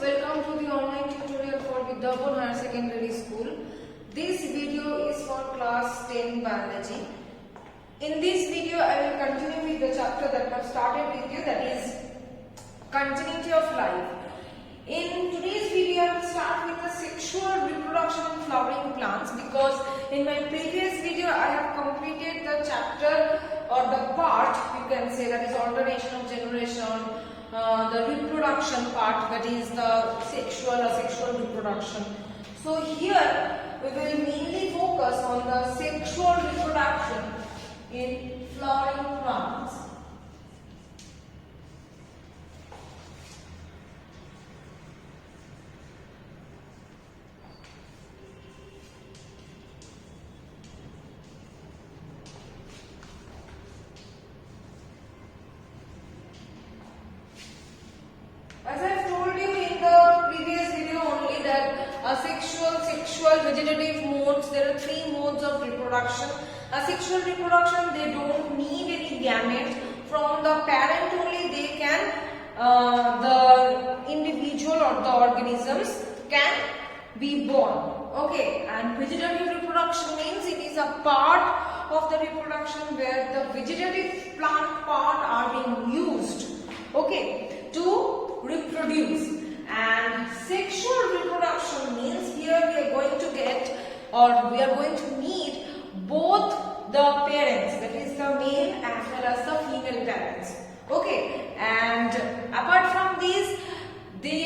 welcome to the online tutorial for Vidyapan Higher Secondary School. This video is for class 10 biology. In this video I will continue with the chapter that I have started with you, that is continuity of life. In today's video I will start with the sexual reproduction in flowering plants, because in my previous video I have completed the chapter or the part, you can say, that is alternation of generation, the reproduction part, that is the sexual reproduction. So here we will mainly focus on the sexual reproduction in flowering plants. As I have told you in the previous video only, that sexual vegetative modes, there are three modes of reproduction. Sexual reproduction, they don't need any gamete. From the parent only they can, the individual or the organisms can be born. Okay, and vegetative reproduction means it is a part of the reproduction where the vegetative plant part are being used, okay, to reproduce. And sexual reproduction means here we are going to get, or we are going to need both the parents, that is the male as well as the female parents. Okay, and apart from these, the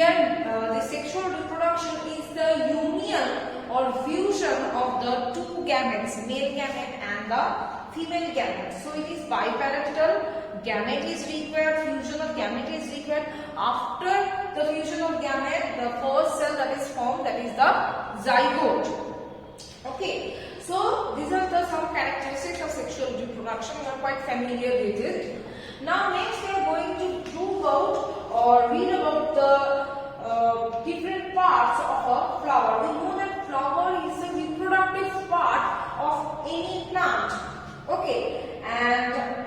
sexual reproduction is the union or fusion of the two gametes, male gamete and the female gamete. So it is biparental, gamete is required, fusion of gamete is required. After the fusion of gamete, the first cell that is formed, that is the zygote. Okay, so these are the some characteristics of sexual reproduction. You are quite familiar with it. Now next we are going to prove out or read about the different parts of a flower. We know that flower is the reproductive part of any plant. Okay, and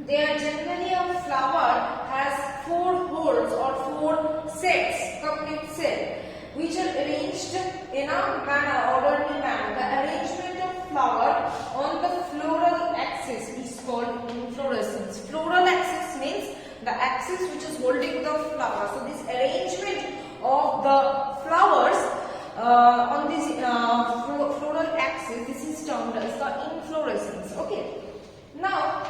they are generally, a flower has 4 holes or 4 sets, complete set, which are arranged in a manner, orderly manner. The arrangement of flower on the floral axis is called inflorescence. Floral axis means the axis which is holding the flower. So this arrangement of the flowers on this floral axis, this is termed as the inflorescence. Okay. Now,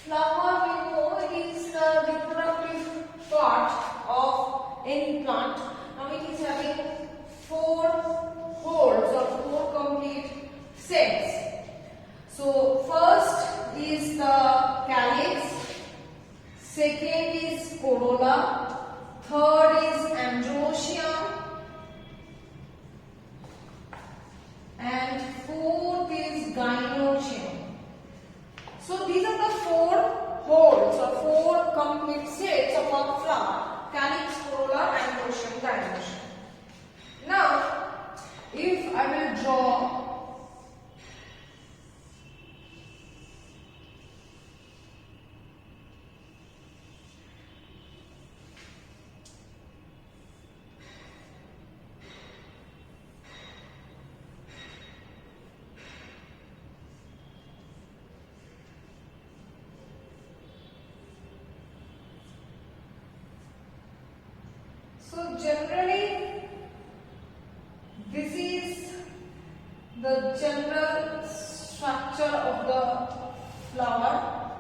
flower, we know it is the reproductive part of any plant. Now it is having 4 holes or 4 complete sets. So first is the calyx, second is corolla, third is androecium, and fourth is gynoecium. So these are the 4 holes or 4 complete sets of a flower: calyx, corolla, androecium, gynoecium. Now, if I will draw generally, this is the general structure of the flower.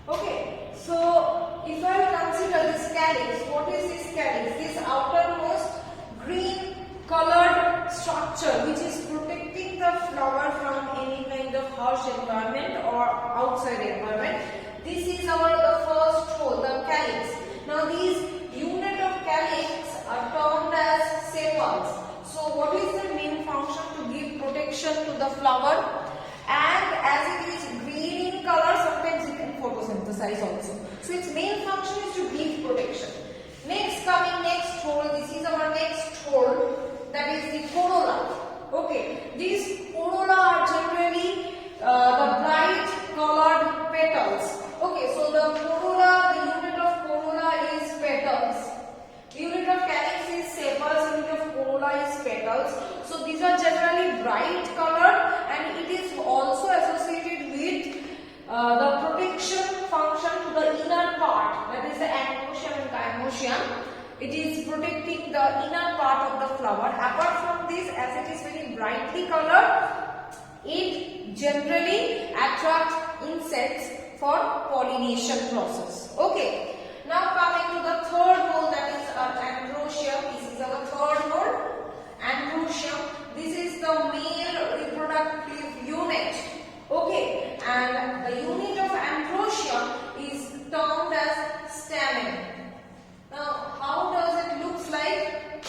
Okay, so if I consider this calyx, what is this calyx? This outermost green colored structure which is protecting the flower from any kind of harsh environment or outside environment. This is the first hole, the calyx. Now these unit of calyx are termed as sepals. So what is the main function? To give protection to the flower, and as it is green in color, sometimes it can photosynthesize also. So its main function is to give protection. Next, coming next hole, this is our next It is protecting the inner part of the flower. Apart from this, as it is very brightly colored, it generally attracts insects for pollination process. Okay. Now coming to the third mole, that is androecium. This is our third mole, androecium. This is the male reproductive unit. Okay, and the unit of androecium is termed as stamen. Now, how does it look like?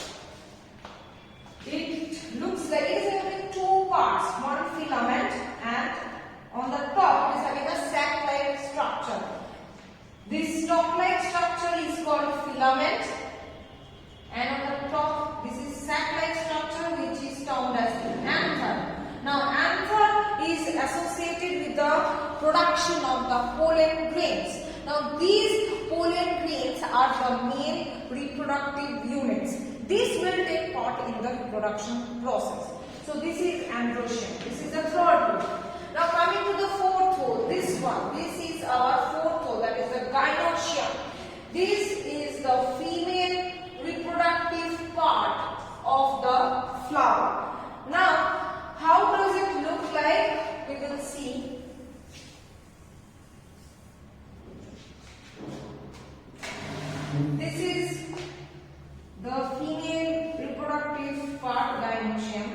It looks like it is having two parts, one filament, and on the top it is having a sac-like structure. This stalk-like structure is called filament, and on the top this is sac-like structure, which is termed as anther. Now, anther is associated with the production of the pollen grains. Now, these pollen grains are the main reproductive units. This will take part in the reproduction process. So, this is androecium. This is the third one. Now, coming to the fourth hole, this one. This is our fourth hole, that is the gynoecium. This is the female reproductive part of the flower. Now, how does it look like? We will see. This is the female reproductive part, gynoecium,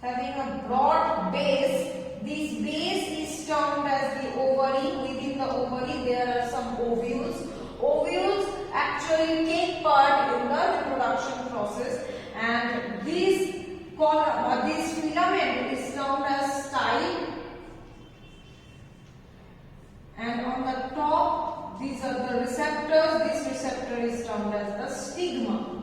having a broad base. This base is termed as the ovary. Within the ovary there are some ovules. Ovules actually take part in the reproduction process, and this filament is termed as style, and on the top these are the receptors. This receptor is termed as the stigma.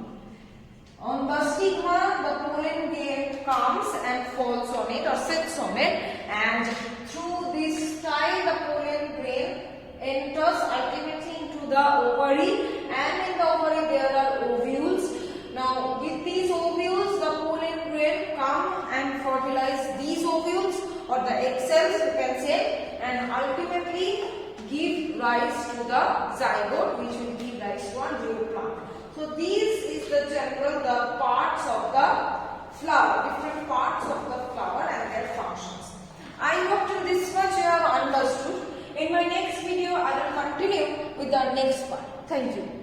On the stigma, the pollen grain comes and falls on it or sits on it, and through this style the pollen grain enters ultimately into the ovary, and in the ovary there are ovules. Now, with these ovules, the pollen grain come and fertilize these ovules or the egg cells, you can say, and ultimately give rise to the zygote, which will give rise to a new plant. So, this is the general parts of the flower, different parts of the flower and their functions. I hope till this much you have understood. In my next video, I will continue with the next part. Thank you.